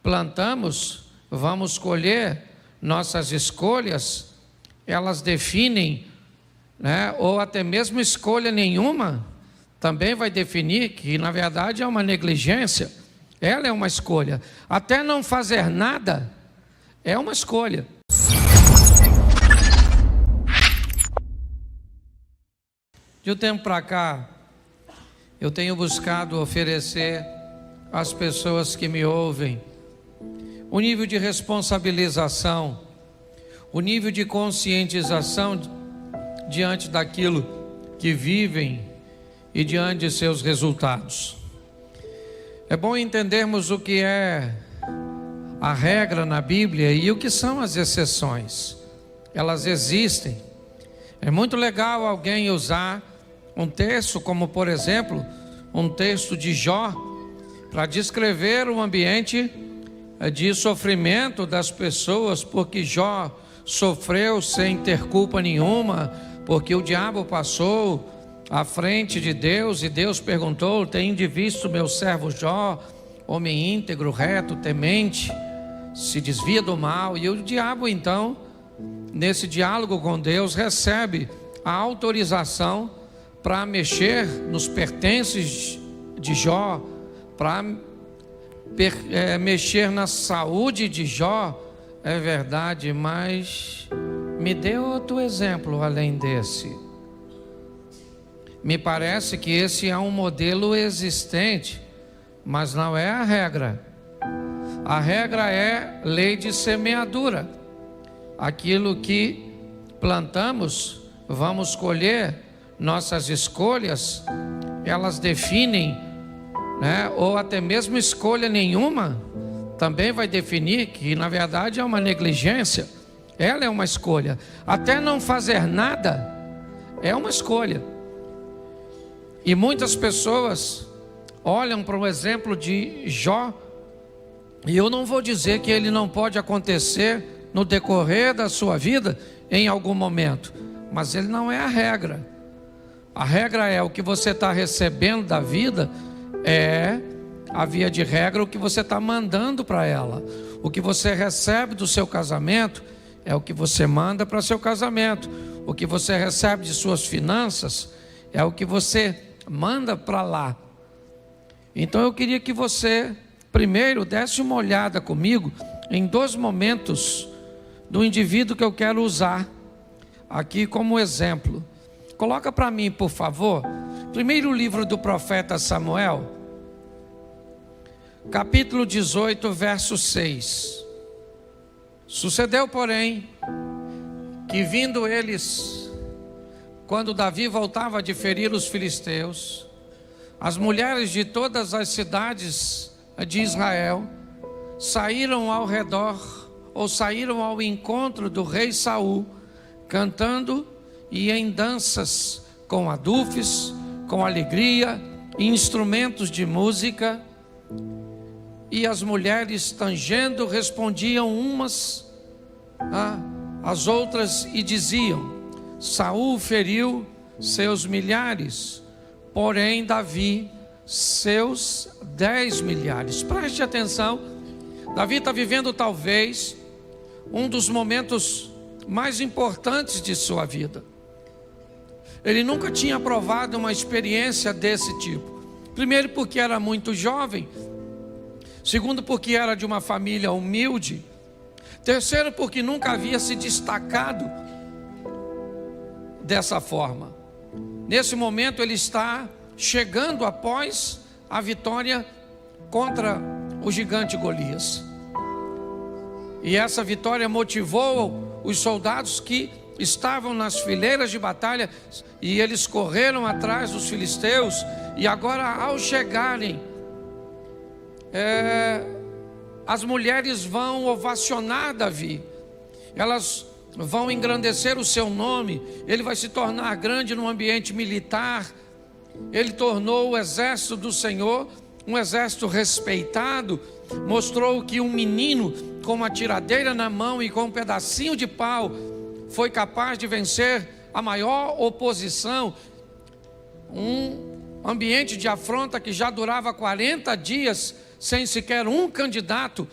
plantamos, vamos colher. Nossas escolhas, elas definem, né? Ou até mesmo escolha nenhuma, também vai definir que na verdade é uma negligência. Ela é uma escolha. Até não fazer nada é uma escolha. De um tempo para cá, eu tenho buscado oferecer às pessoas que me ouvem o nível de responsabilização, o nível de conscientização diante daquilo que vivem e diante de seus resultados. É bom entendermos o que é a regra na Bíblia e o que são as exceções. Elas existem. É muito legal alguém usar um texto como, por exemplo, um texto de Jó, para descrever o ambiente de sofrimento das pessoas, porque Jó sofreu sem ter culpa nenhuma, porque o diabo passou à frente de Deus e Deus perguntou: "Tende visto meu servo Jó, homem íntegro, reto, temente, se desvia do mal?" E o diabo então, nesse diálogo com Deus, recebe a autorização para mexer nos pertences de Jó, para mexer na saúde de Jó. É verdade, mas me dê outro exemplo além desse. Me parece que esse é um modelo existente, mas não é a regra. A regra é lei de semeadura. Aquilo que plantamos, vamos colher. Nossas escolhas, elas definem, né? Ou até mesmo escolha nenhuma, também vai definir que na verdade é uma negligência. Ela é uma escolha. Até não fazer nada é uma escolha. E muitas pessoas olham para o exemplo de Jó, e eu não vou dizer que ele não pode acontecer no decorrer da sua vida em algum momento, mas ele não é a regra. A regra é o que você está recebendo da vida, é a via de regra o que você está mandando para ela. O que você recebe do seu casamento é o que você manda para seu casamento. O que você recebe de suas finanças é o que você manda para lá. Então eu queria que você primeiro desse uma olhada comigo em dois momentos do indivíduo que eu quero usar aqui como exemplo. Coloca para mim, por favor, primeiro livro do profeta Samuel, capítulo 18, verso 6. Sucedeu, porém, que vindo eles, quando Davi voltava de ferir os filisteus, as mulheres de todas as cidades de Israel saíram ao redor, ou saíram ao encontro do rei Saul, cantando e em danças, com adufes, com alegria, e instrumentos de música. E as mulheres, tangendo, respondiam umas às outras e diziam: Saul feriu seus milhares, porém Davi seus 10 milhares. Preste atenção, Davi está vivendo talvez um dos momentos mais importantes de sua vida. Ele nunca tinha provado uma experiência desse tipo. Primeiro porque era muito jovem. Segundo porque era de uma família humilde. Terceiro porque nunca havia se destacado dessa forma. Nesse momento ele está chegando após a vitória contra o gigante Golias. E essa vitória motivou os soldados que estavam nas fileiras de batalha, e eles correram atrás dos filisteus. E agora, ao chegarem, as mulheres vão ovacionar Davi, elas vão engrandecer o seu nome. Ele vai se tornar grande no ambiente militar. Ele tornou o exército do Senhor um exército respeitado. Mostrou que um menino com uma tiradeira na mão e com um pedacinho de pau foi capaz de vencer a maior oposição. Um ambiente de afronta que já durava 40 dias sem sequer um candidato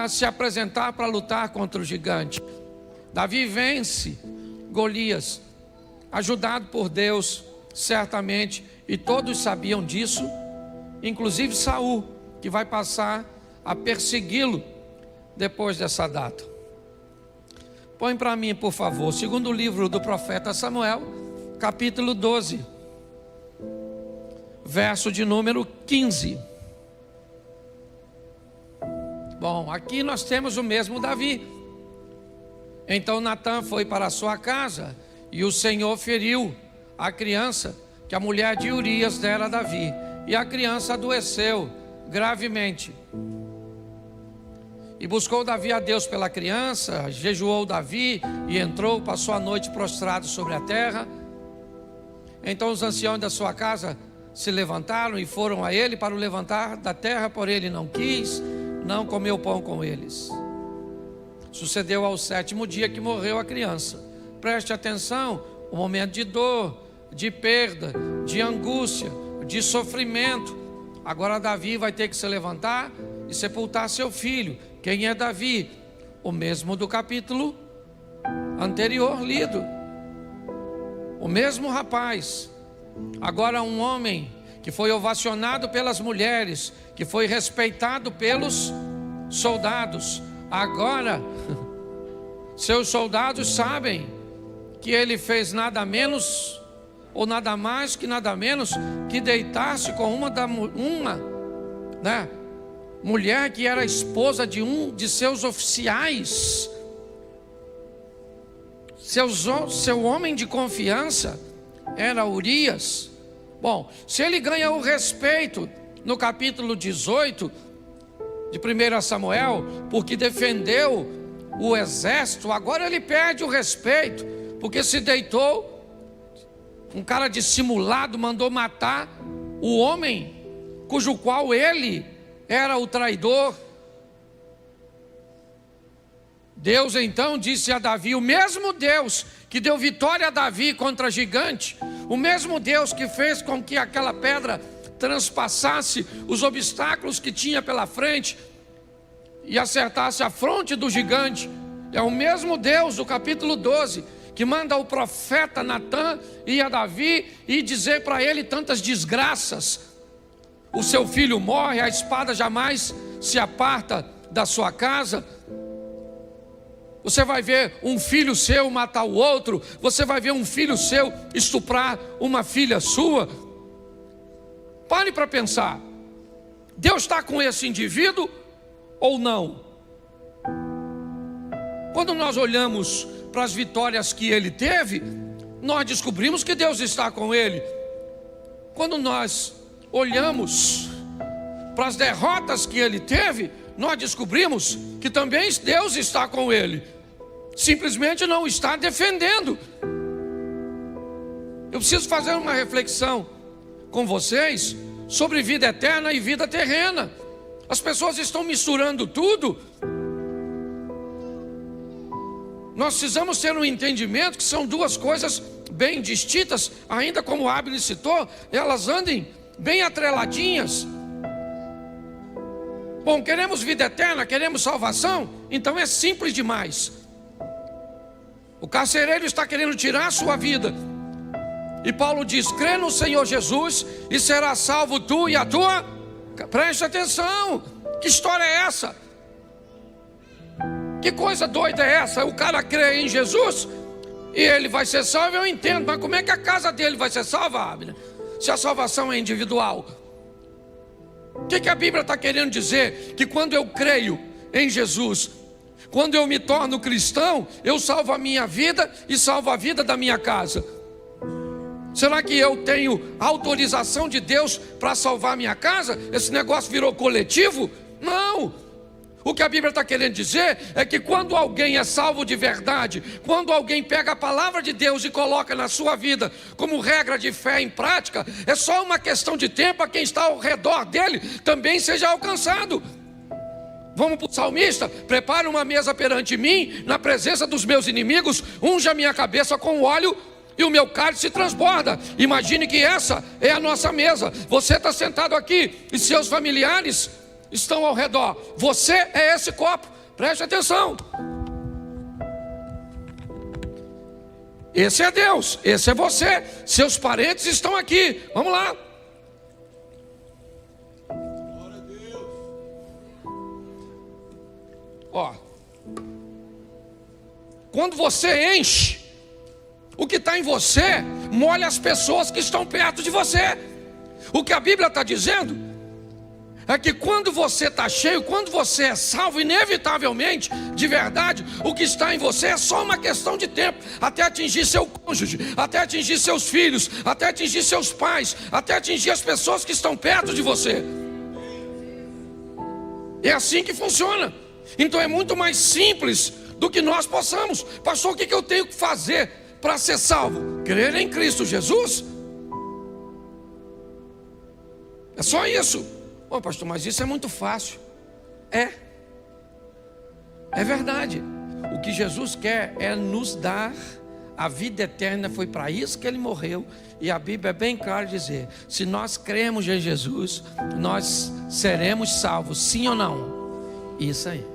se apresentar para lutar contra o gigante. Davi vence Golias, ajudado por Deus, certamente, e todos sabiam disso, inclusive Saul, que vai passar a persegui-lo depois dessa data. Põe para mim, por favor, segundo livro do profeta Samuel, capítulo 12, verso de número 15. Bom, aqui nós temos o mesmo Davi. Então Natã foi para a sua casa, e o Senhor feriu a criança que a mulher de Urias dera a Davi, e a criança adoeceu gravemente. E buscou Davi a Deus pela criança, jejuou Davi, e entrou, passou a noite prostrado sobre a terra. Então os anciãos da sua casa se levantaram e foram a ele para o levantar da terra, porém ele não quis, não comeu pão com eles. Sucedeu ao 7º dia que morreu a criança. Preste atenção, o momento de dor, de perda, de angústia, de sofrimento. Agora Davi vai ter que se levantar e sepultar seu filho. Quem é Davi? O mesmo do capítulo anterior lido. O mesmo rapaz. Agora um homem que foi ovacionado pelas mulheres, que foi respeitado pelos soldados. Agora, seus soldados sabem que ele fez nada menos ou nada mais que nada menos que deitar-se com uma mulher que era esposa de um de seus oficiais. Seu homem de confiança era Urias. Bom, se ele ganha o respeito no capítulo 18 de 1 Samuel, porque defendeu o exército, agora ele perde o respeito, porque se deitou, um cara dissimulado mandou matar o homem, cujo qual ele era o traidor. Deus então disse a Davi, o mesmo Deus que deu vitória a Davi contra gigante, o mesmo Deus que fez com que aquela pedra transpassasse os obstáculos que tinha pela frente e acertasse a fronte do gigante, é o mesmo Deus do capítulo 12 que manda o profeta Natã ir a Davi e dizer para ele tantas desgraças. O seu filho morre, a espada jamais se aparta da sua casa. Você vai ver um filho seu matar o outro, você vai ver um filho seu estuprar uma filha sua. Pare para pensar, Deus está com esse indivíduo ou não? Quando nós olhamos para as vitórias que ele teve, nós descobrimos que Deus está com ele. Quando nós olhamos para as derrotas que ele teve, nós descobrimos que também Deus está com ele, simplesmente não está defendendo. Eu preciso fazer uma reflexão com vocês sobre vida eterna e vida terrena. As pessoas estão misturando tudo. Nós precisamos ter um entendimento que são duas coisas bem distintas, ainda como o Abner citou, elas andem bem atreladinhas. Bom, queremos vida eterna, queremos salvação, então é simples demais. O carcereiro está querendo tirar a sua vida, e Paulo diz, crê no Senhor Jesus e será salvo tu e a tua. Preste atenção, que história é essa? Que coisa doida é essa? O cara crê em Jesus e ele vai ser salvo, eu entendo, mas como é que a casa dele vai ser salva, Abner? Se a salvação é individual. O que a Bíblia está querendo dizer? Que quando eu creio em Jesus, quando eu me torno cristão, eu salvo a minha vida e salvo a vida da minha casa. Será que eu tenho autorização de Deus para salvar a minha casa? Esse negócio virou coletivo? Não! O que a Bíblia está querendo dizer é que quando alguém é salvo de verdade, quando alguém pega a palavra de Deus e coloca na sua vida como regra de fé em prática, é só uma questão de tempo a quem está ao redor dele também seja alcançado. Vamos para o salmista, prepara uma mesa perante mim, na presença dos meus inimigos, unja a minha cabeça com óleo e o meu cálice transborda. Imagine que essa é a nossa mesa. Você está sentado aqui e seus familiares estão ao redor. Você é esse copo, preste atenção. Esse é Deus, esse é você, seus parentes estão aqui. Vamos lá. Ó, quando você enche, o que está em você molha as pessoas que estão perto de você. O que a Bíblia está dizendo é que quando você está cheio, quando você é salvo, inevitavelmente, de verdade, o que está em você é só uma questão de tempo, até atingir seu cônjuge, até atingir seus filhos, até atingir seus pais, até atingir as pessoas que estão perto de você. É assim que funciona. Então é muito mais simples do que nós possamos. Pastor, o que eu tenho que fazer para ser salvo? Crer em Cristo Jesus. É só isso. Ô pastor, mas isso é muito fácil. É verdade. O que Jesus quer é nos dar a vida eterna. Foi para isso que Ele morreu. E a Bíblia é bem clara dizer: se nós cremos em Jesus, nós seremos salvos, sim ou não? Isso aí.